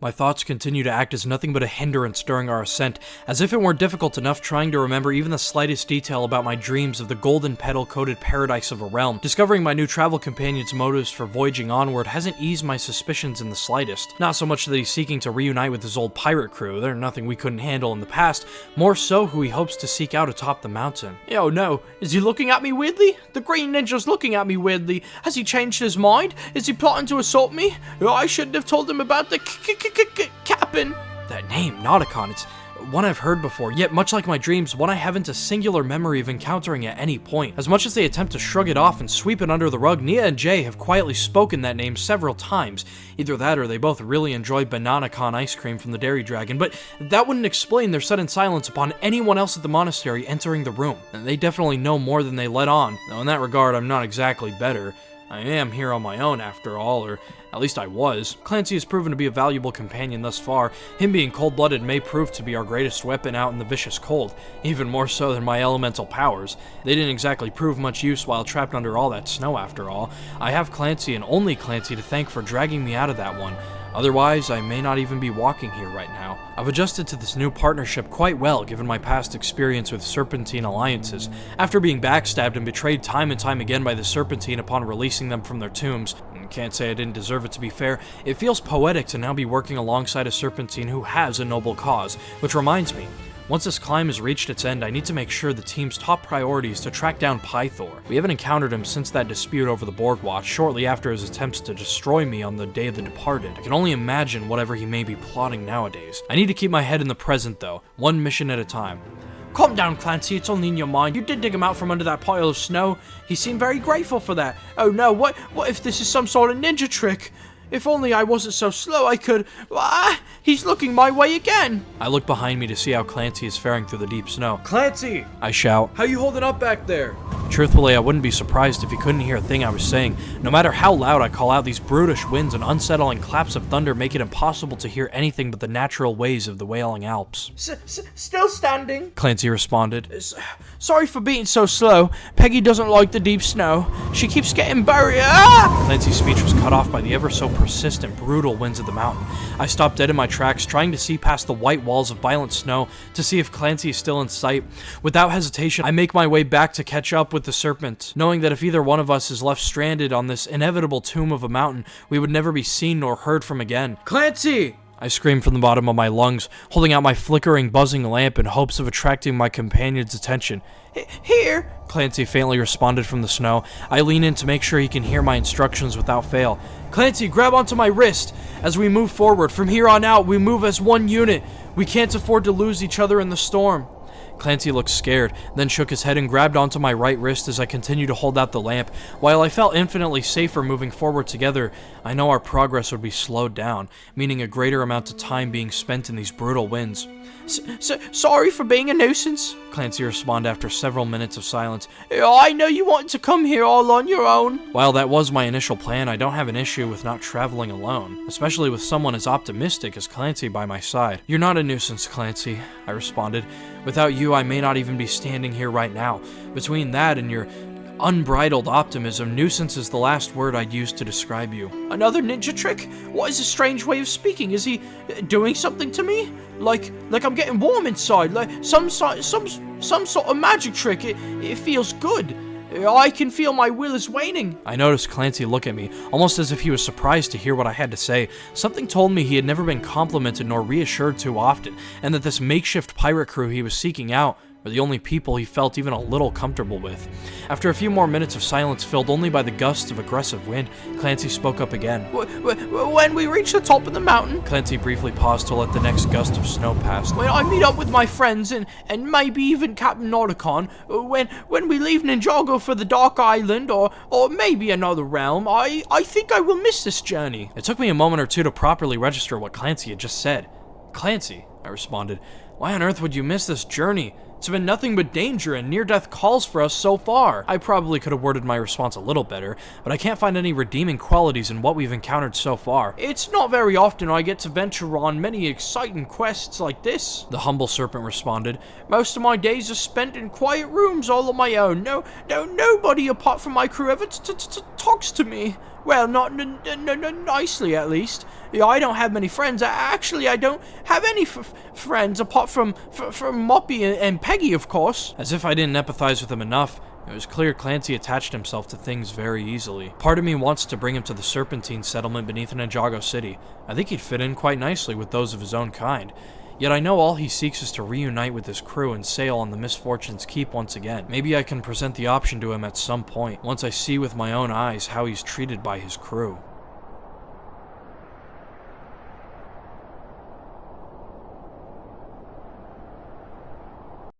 My thoughts continue to act as nothing but a hindrance during our ascent, as if it weren't difficult enough trying to remember even the slightest detail about my dreams of the golden petal-coated paradise of a realm. Discovering my new travel companion's motives for voyaging onward hasn't eased my suspicions in the slightest. Not so much that he's seeking to reunite with his old pirate crew, they're nothing we couldn't handle in the past, more so who he hopes to seek out atop the mountain. Oh no, is he looking at me weirdly? The Green Ninja's looking at me weirdly. Has he changed his mind? Is he plotting to assault me? I shouldn't have told him about the Cap'n. That name, Nauticon, it's one I've heard before, yet much like my dreams, one I haven't a singular memory of encountering at any point. As much as they attempt to shrug it off and sweep it under the rug, Nia and Jay have quietly spoken that name several times. Either that or they both really enjoy Bananacon ice cream from the Dairy Dragon, but that wouldn't explain their sudden silence upon anyone else at the monastery entering the room. And they definitely know more than they let on. Now in that regard, I'm not exactly better. I am here on my own after all, or at least I was. Clancy has proven to be a valuable companion thus far. Him being cold-blooded may prove to be our greatest weapon out in the vicious cold, even more so than my elemental powers. They didn't exactly prove much use while trapped under all that snow after all. I have Clancy and only Clancy to thank for dragging me out of that one. Otherwise, I may not even be walking here right now. I've adjusted to this new partnership quite well given my past experience with Serpentine alliances. After being backstabbed and betrayed time and time again by the Serpentine upon releasing them from their tombs, can't say I didn't deserve it to be fair, it feels poetic to now be working alongside a Serpentine who has a noble cause, which reminds me, once this climb has reached its end, I need to make sure the team's top priority is to track down Pythor. We haven't encountered him since that dispute over the Borg Watch, shortly after his attempts to destroy me on the Day of the Departed. I can only imagine whatever he may be plotting nowadays. I need to keep my head in the present though, one mission at a time. Calm down, Clancy, it's only in your mind. You did dig him out from under that pile of snow. He seemed very grateful for that. Oh no, what if this is some sort of ninja trick? If only I wasn't so slow, I could... he's looking my way again! I look behind me to see how Clancy is faring through the deep snow. Clancy! I shout. How you holding up back there? Truthfully, I wouldn't be surprised if he couldn't hear a thing I was saying. No matter how loud I call out, these brutish winds and unsettling claps of thunder make it impossible to hear anything but the natural ways of the Wailing Alps. Still standing? Clancy responded. Sorry for being so slow. Peggy doesn't like the deep snow. She keeps getting buried. Clancy's speech was cut off by the ever so persistent, brutal winds of the mountain. I stopped dead in my tracks, trying to see past the white walls of violent snow to see if Clancy is still in sight. Without hesitation, I make my way back to catch up with the serpent, knowing that if either one of us is left stranded on this inevitable tomb of a mountain, we would never be seen nor heard from again. Clancy! I screamed from the bottom of my lungs, holding out my flickering, buzzing lamp in hopes of attracting my companion's attention. Here! Clancy faintly responded from the snow. I lean in to make sure he can hear my instructions without fail. Clancy, grab onto my wrist. As we move forward, from here on out, we move as one unit. We can't afford to lose each other in the storm. Clancy looked scared, then shook his head and grabbed onto my right wrist as I continued to hold out the lamp. While I felt infinitely safer moving forward together, I know our progress would be slowed down, meaning a greater amount of time being spent in these brutal winds. Sorry for being a nuisance, Clancy responded after several minutes of silence. I know you wanted to come here all on your own. While that was my initial plan, I don't have an issue with not traveling alone, especially with someone as optimistic as Clancy by my side. You're not a nuisance, Clancy, I responded. Without you, I may not even be standing here right now. Between that and your unbridled optimism, nuisance is the last word I'd use to describe you. Another ninja trick? What is a strange way of speaking? Is he doing something to me? Like I'm getting warm inside, like some sort of magic trick. It feels good. I can feel my will is waning. I noticed Clancy look at me, almost as if he was surprised to hear what I had to say. Something told me he had never been complimented nor reassured too often, and that this makeshift pirate crew he was seeking out were the only people he felt even a little comfortable with. After a few more minutes of silence filled only by the gusts of aggressive wind, Clancy spoke up again. When we reach the top of the mountain... Clancy briefly paused to let the next gust of snow pass. When I meet up with my friends and maybe even Captain Nauticon, when we leave Ninjago for the Dark Island or maybe another realm, I think I will miss this journey. It took me a moment or two to properly register what Clancy had just said. Clancy, I responded. Why on earth would you miss this journey? It's been nothing but danger and near-death calls for us so far. I probably could have worded my response a little better, but I can't find any redeeming qualities in what we've encountered so far. It's not very often I get to venture on many exciting quests like this, The humble serpent responded. Most of my days are spent in quiet rooms all on my own. Nobody apart from my crew ever talks to me. Well, not nicely, at least. Yeah, I don't have many friends. Actually, I don't have any friends apart from Moppy and Peggy, of course. As if I didn't empathize with him enough, it was clear Clancy attached himself to things very easily. Part of me wants to bring him to the Serpentine settlement beneath Ninjago City. I think he'd fit in quite nicely with those of his own kind. Yet I know all he seeks is to reunite with his crew and sail on the Misfortune's Keep once again. Maybe I can present the option to him at some point, once I see with my own eyes how he's treated by his crew.